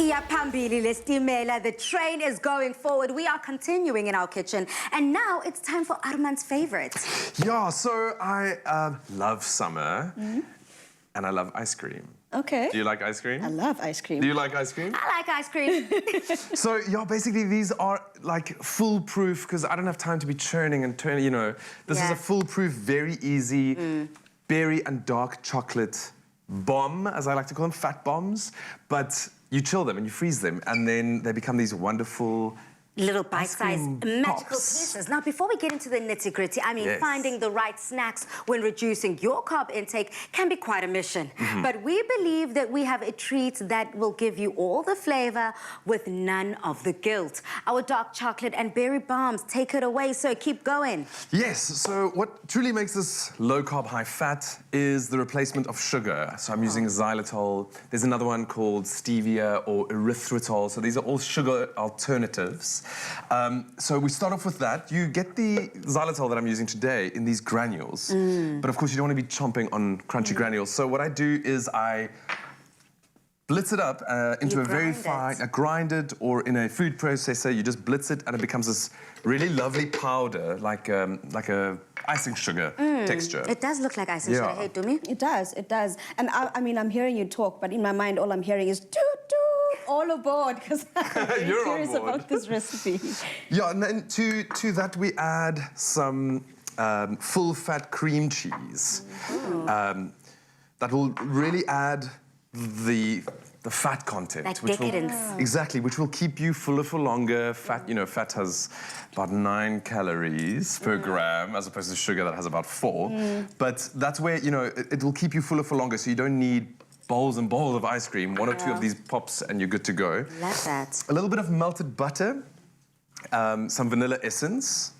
Siya phambili lestimela. The train is going forward. We are continuing in our kitchen. And now it's time for Armand's favorite. Yeah, so I love summer and I love ice cream. Okay. Do you like ice cream? I love ice cream. Do you like ice cream? I like ice cream. So, yeah, basically these are like foolproof because I don't have time to be churning and turning, you know. This is a foolproof, very easy berry and dark chocolate bomb, as I like to call them, fat bombs. But you chill them and you freeze them and then they become these wonderful little bite-sized magical pops. pieces. Now, before we get into the nitty-gritty, I mean, finding the right snacks when reducing your carb intake can be quite a mission. But we believe that we have a treat that will give you all the flavor with none of the guilt. Our dark chocolate and berry bombs. Take it away, so keep going. Yes, so what truly makes this low-carb, high-fat is the replacement of sugar. So I'm using xylitol. There's another one called stevia or erythritol. So these are all sugar alternatives. So we start off with that. You get the xylitol that I'm using today in these granules. But of course, you don't want to be chomping on crunchy granules. So what I do is I blitz it up into a very fine, grind it, or in a food processor, you just blitz it and it becomes this really lovely powder, like a icing sugar texture. It does look like icing sugar, hey, Dumi? It does, it does. And I mean, I'm hearing you talk, but in my mind, all I'm hearing is toot, toot, all aboard, because I'm very curious about this recipe. Yeah, and then to that we add some full-fat cream cheese. That will really add the fat content. That decadence. Exactly, which will keep you fuller for longer. Fat, you know, fat has about 9 calories per gram, as opposed to sugar that has about 4. But that's where, you know, it will keep you fuller for longer, so you don't need bowls and bowls of ice cream, 1 or 2 of these pops and you're good to go. Love that. A little bit of melted butter, some vanilla essence.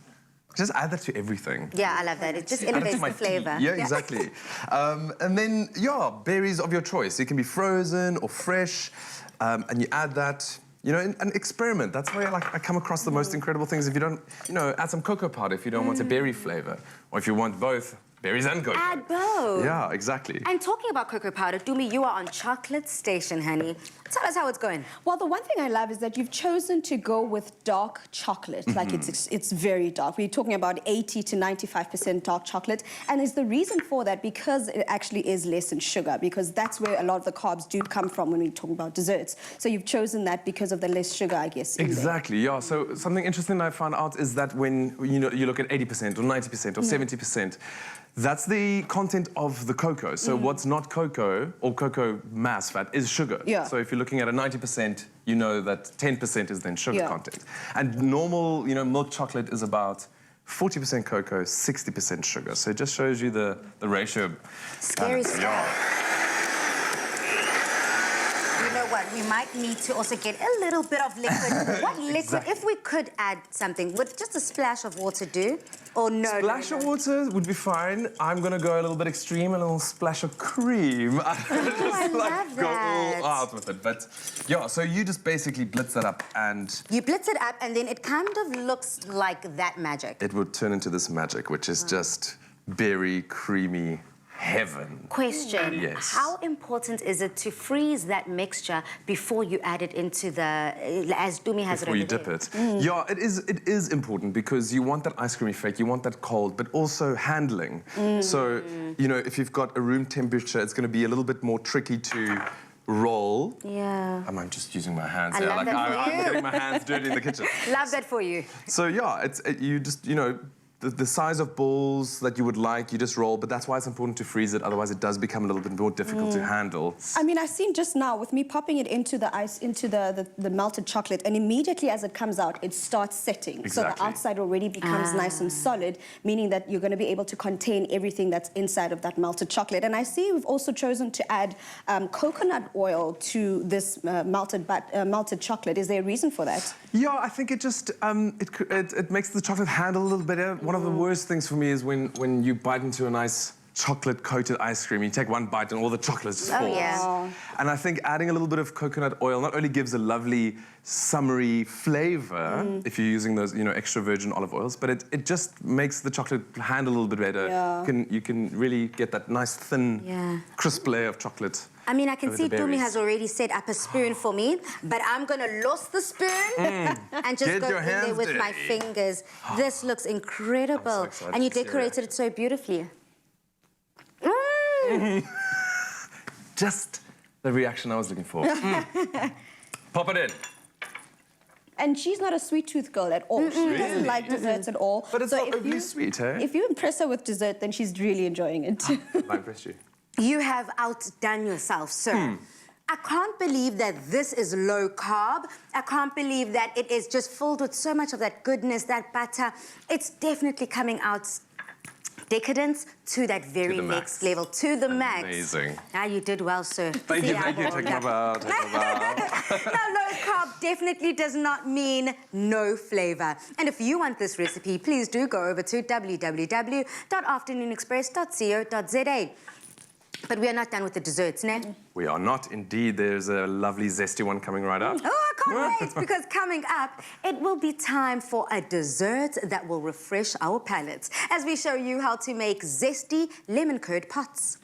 Just add that to everything. Yeah, I love that. It just elevates the flavor. Yeah, exactly. And then, yeah, berries of your choice. It can be frozen or fresh, and you add that, you know, and experiment. That's why I come across the most incredible things. If you don't, you know, add some cocoa powder if you don't want a berry flavor, or if you want both. Berries and cocoa. Add both. Yeah, exactly. And talking about cocoa powder, Dumi, you are on Chocolate Station, honey. Tell us how it's going. Well, the one thing I love is that you've chosen to go with dark chocolate. Like, it's very dark. We're talking about 80 to 95% dark chocolate. And is the reason for that because it actually is less in sugar, because that's where a lot of the carbs do come from when we talk about desserts. So you've chosen that because of the less sugar, I guess. Exactly, yeah. So something interesting I found out is that when, you know, you look at 80% or 90% or 70%, that's the content of the cocoa. So what's not cocoa or cocoa mass fat is sugar. Yeah. So if you're looking at a 90%, you know that 10% is then sugar content. And normal, you know, milk chocolate is about 40% cocoa, 60% sugar. So it just shows you the ratio. Scary stuff. You know what? We might need to also get a little bit of liquid. What liquid? If we could add something, would just a splash of water do? Or no? Splash of water would be fine. I'm gonna go a little bit extreme, a little splash of cream. I love go all out with it. But yeah, so you just basically blitz it up and you blitz it up, and then it kind of looks like that magic. It would turn into this magic, which is just berry, creamy heaven. Question. Yes. How important is it to freeze that mixture before you add it into the, as Dumi has before it you dip it? Yeah, it is important because you want that ice cream effect, you want that cold, but also handling. So, you know, if you've got a room temperature, it's going to be a little bit more tricky to roll. Yeah. I'm just using my hands I there. love Like, that for I'm you. getting my hands dirty in the kitchen. Love that for you. So, yeah, you just, you know, the size of balls that you would like, you just roll, but that's why it's important to freeze it, otherwise it does become a little bit more difficult to handle. I mean, I've seen just now, with me popping it into the ice, into the melted chocolate, and immediately as it comes out, it starts setting. Exactly. So the outside already becomes nice and solid, meaning that you're going to be able to contain everything that's inside of that melted chocolate. And I see we've also chosen to add coconut oil to this melted chocolate. Is there a reason for that? Yeah, I think it just, it makes the chocolate handle a little better. One of the worst things for me is when you bite into a nice chocolate-coated ice cream, you take one bite and all the chocolate just falls. Yeah. And I think adding a little bit of coconut oil not only gives a lovely summery flavor, if you're using those, you know, extra virgin olive oils, but it just makes the chocolate handle a little bit better. Yeah. You can really get that nice, thin, crisp layer of chocolate. I mean, I can over see the Tumi berries. has already set up a spoon for me, but I'm gonna lose the spoon and just Get go your in there hands with my dirty. fingers. This looks incredible. excited And you to see your decorated it so beautifully. Just the reaction I was looking for. Pop it in. And she's not a sweet tooth girl at all. She doesn't like desserts at all. But it's So not if overly you- sweet, eh? If you impress her with dessert, then she's really enjoying it. I impressed you. You have outdone yourself, sir. I can't believe that this is low carb. I can't believe that it is just filled with so much of that goodness, that butter. It's definitely coming out decadence to that very the next max. level, to the max. Amazing. Ah, you did well, sir. Thank you, thank you. Take a bow, take a bow. Now, low carb definitely does not mean no flavor. And if you want this recipe, please do go over to www.afternoonexpress.co.za. But we are not done with the desserts, ne? We are not indeed. There's a lovely zesty one coming right up. Oh, I can't wait, because coming up, it will be time for a dessert that will refresh our palates as we show you how to make zesty lemon curd pots.